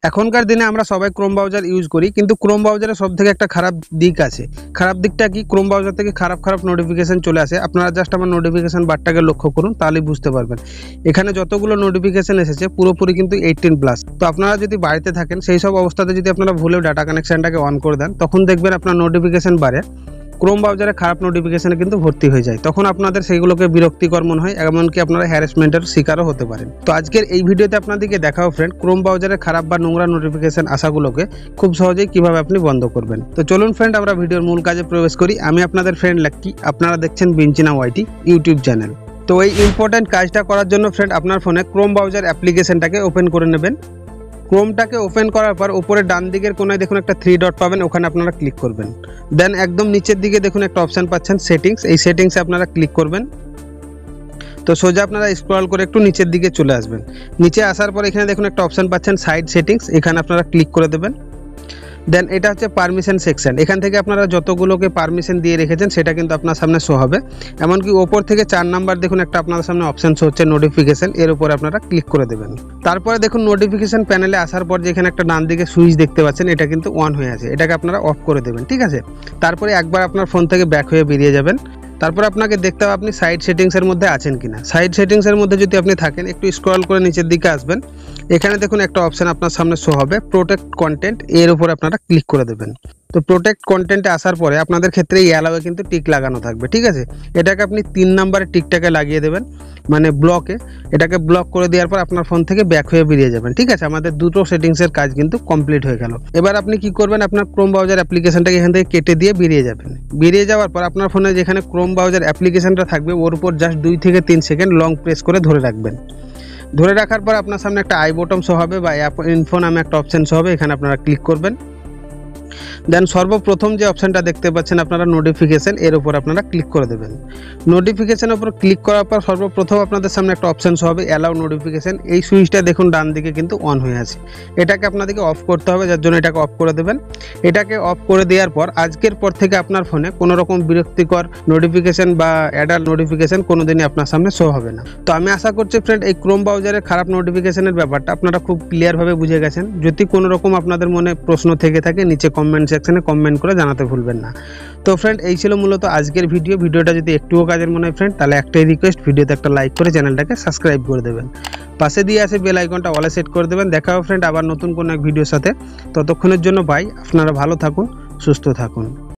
এখনকার দিনে আমরা সবাই ক্রোম ব্রাউজার ইউজ করি, কিন্তু ক্রোম ব্রাউজারের সবথেকে একটা খারাপ দিক আছে। খারাপ দিকটা কি? ক্রোম ব্রাউজার থেকে খারাপ নোটিফিকেশন চলে আসে। আপনারা জাস্ট আমার নোটিফিকেশন বারটাকে লক্ষ্য করুন, তাহলেই বুঝতে পারবেন। এখানে যতগুলো নোটিফিকেশন এসেছে পুরোপুরি কিন্তু 18+। তো আপনারা যদি বাড়িতে থাকেন, সেই সব অবস্থাতে যদি আপনারা ভুলেও ডাটা কানেকশনটাকে অন করে দেন, তখন দেখবেন আপনার নোটিফিকেশন বাড়ে। ক্রোম ব্রাউজারে খারাপ নোটিফিকেশনে কিন্তু ভর্তি হয়ে যায়, তখন আপনাদের সেইগুলোকে বিরক্তিকর মনে হয়, এমনকি আপনারা হ্যারাসমেন্টের শিকারও হতে পারেন। তো আজকের এই ভিডিওতে আপনাদেরকে দেখাবো ফ্রেন্ড, ক্রোম ব্রাউজারে খারাপ বা নোংরা নোটিফিকেশন আসাগুলোকে খুব সহজেই কিভাবে আপনি বন্ধ করবেন। তো চলুন ফ্রেন্ড, আমরা ভিডিওর মূল কাজে প্রবেশ করি। আমি আপনাদের ফ্রেন্ড লাক্কি, আপনারা দেখছেন বিঞ্চিনা ওয়াইটি ইউটিউব চ্যানেল। তো এই ইম্পর্টেন্ট কাজটা করার জন্য ফ্রেন্ড, আপনার ফোনে ক্রোম ব্রাউজার অ্যাপ্লিকেশনটাকে ওপেন করে নেবেন। ক্রোমটাকে ওপেন করার পর উপরে ডান দিকের কোনায় দেখুন একটা 3 ডট পাবেন, ওখানে আপনারা ক্লিক করবেন। দেন একদম নিচের দিকে দেখুন একটা অপশন পাচ্ছেন সেটিংস, এই সেটিংসে আপনারা ক্লিক করবেন। তো সোজা আপনারা স্ক্রল করে একটু নিচের দিকে চলে আসবেন। নিচে আসার পর এখানে দেখুন একটা অপশন পাচ্ছেন সাইড সেটিংস, এখানে আপনারা ক্লিক করে দেবেন। দেন এটা হচ্ছে পারমিশন সেকশন, এখান থেকে আপনারা যতগুলোকে পারমিশন দিয়ে রেখেছেন সেটা কিন্তু আপনার সামনে শো হবে। এমনকি ওপর থেকে 4 নাম্বার দেখুন একটা আপনাদের সামনে অপশন শো হচ্ছে নোটিফিকেশন, এর উপরে আপনারা ক্লিক করে দেবেন। তারপরে দেখুন নোটিফিকেশন প্যানেলে আসার পর যেখানে একটা ডান দিকে সুইচ দেখতে পাচ্ছেন, এটা কিন্তু অন হয়ে আছে, এটাকে আপনারা অফ করে দেবেন। ঠিক আছে, তারপরে একবার আপনার ফোন থেকে ব্যাক হয়ে বেরিয়ে যাবেন। তারপর আপনাকে দেখতে হবে আপনি সাইড সেটিংসের মধ্যে আছেন কিনা। সাইড সেটিংসের মধ্যে যদি আপনি থাকেন, একটু স্ক্রল করে নিচের দিকে আসবেন। এখানে দেখুন একটা অপশন আপনার সামনে শো হবে প্রোটেক্ট কন্টেন্ট, এর উপর আপনারা ক্লিক করে দেবেন। তো প্রোটেক্ট কন্টেন্টে আসার পরে আপনাদের ক্ষেত্রে এই অ্যালাউয়ে কিন্তু টিক লাগানো থাকবে। ঠিক আছে, এটাকে আপনি 3 নাম্বারের টিকটাকে লাগিয়ে দেবেন, মানে ব্লকে। এটাকে ব্লক করে দেওয়ার পর আপনার ফোন থেকে ব্যাক হয়ে বেরিয়ে যাবেন। ঠিক আছে, আমাদের দুটো সেটিংসের কাজ কিন্তু কমপ্লিট হয়ে গেল। এবার আপনি কি করবেন, আপনার ক্রোম ব্রাউজার অ্যাপ্লিকেশনটাকে এখান থেকে কেটে দিয়ে বেরিয়ে যাবেন। বেরিয়ে যাওয়ার পর আপনার ফোনে যেখানে ক্রোম ব্রাউজার অ্যাপ্লিকেশনটা থাকবে, ওর উপর জাস্ট 2 থেকে 3 সেকেন্ড লং প্রেস করে ধরে রাখবেন। ধরে রাখার পর আপনার সামনে একটা আই বটন শো হবে বা অ্যাপ ইনফো নামে একটা অপশন শো হবে, এখানে আপনারা ক্লিক করবেন। দেন সর্বপ্রথম যে অপশনটা দেখতে পাচ্ছেন আপনারা নোটিফিকেশন, এর উপর আপনারা ক্লিক করে দেবেন। নোটিফিকেশনের উপর ক্লিক করার পর সর্বপ্রথম আপনাদের সামনে একটা অপশন শো হবে অ্যালাউ নোটিফিকেশন, এই সুইচটা দেখুন ডান দিকে কিন্তু অন হয়ে আছে, এটাকে আপনাদেরকে অফ করতে হবে, যার জন্য এটাকে অফ করে দেবেন। এটাকে অফ করে দেওয়ার পর আজকের পর থেকে আপনার ফোনে কোনো রকম বিরক্তিকর নোটিফিকেশন বা অ্যাডাল্ট নোটিফিকেশন কোনোদিনই আপনার সামনে শো হবে না। তো আমি আশা করছি ফ্রেন্ড, এই ক্রোম ব্রাউজারের খারাপ নোটিফিকেশনের ব্যাপারটা আপনারা খুব ক্লিয়ারভাবে বুঝে গেছেন। যদি কোনো রকম আপনাদের মনে প্রশ্ন থেকে থাকে, নিচে কমেন্ট সেকশনে কমেন্ট করে জানাতে ভুলবেন না। তো ফ্রেন্ড, এই ছিল মূলত আজকের ভিডিওটা যদি একটুও কাজের মনে হয় ফ্রেন্ড, তাহলে একটাই রিকোয়েস্ট, ভিডিওতে একটা লাইক করে চ্যানেলটাকে সাবস্ক্রাইব করে দেবেন। পাশে দিয়ে আসে বেল আইকনটা অলে সেট করে দেবেন। দেখা হবে ফ্রেন্ড আবার নতুন কোনো এক ভিডিওর সাথে। ততক্ষণের জন্য বাই, আপনারা ভালো থাকুন, সুস্থ থাকুন।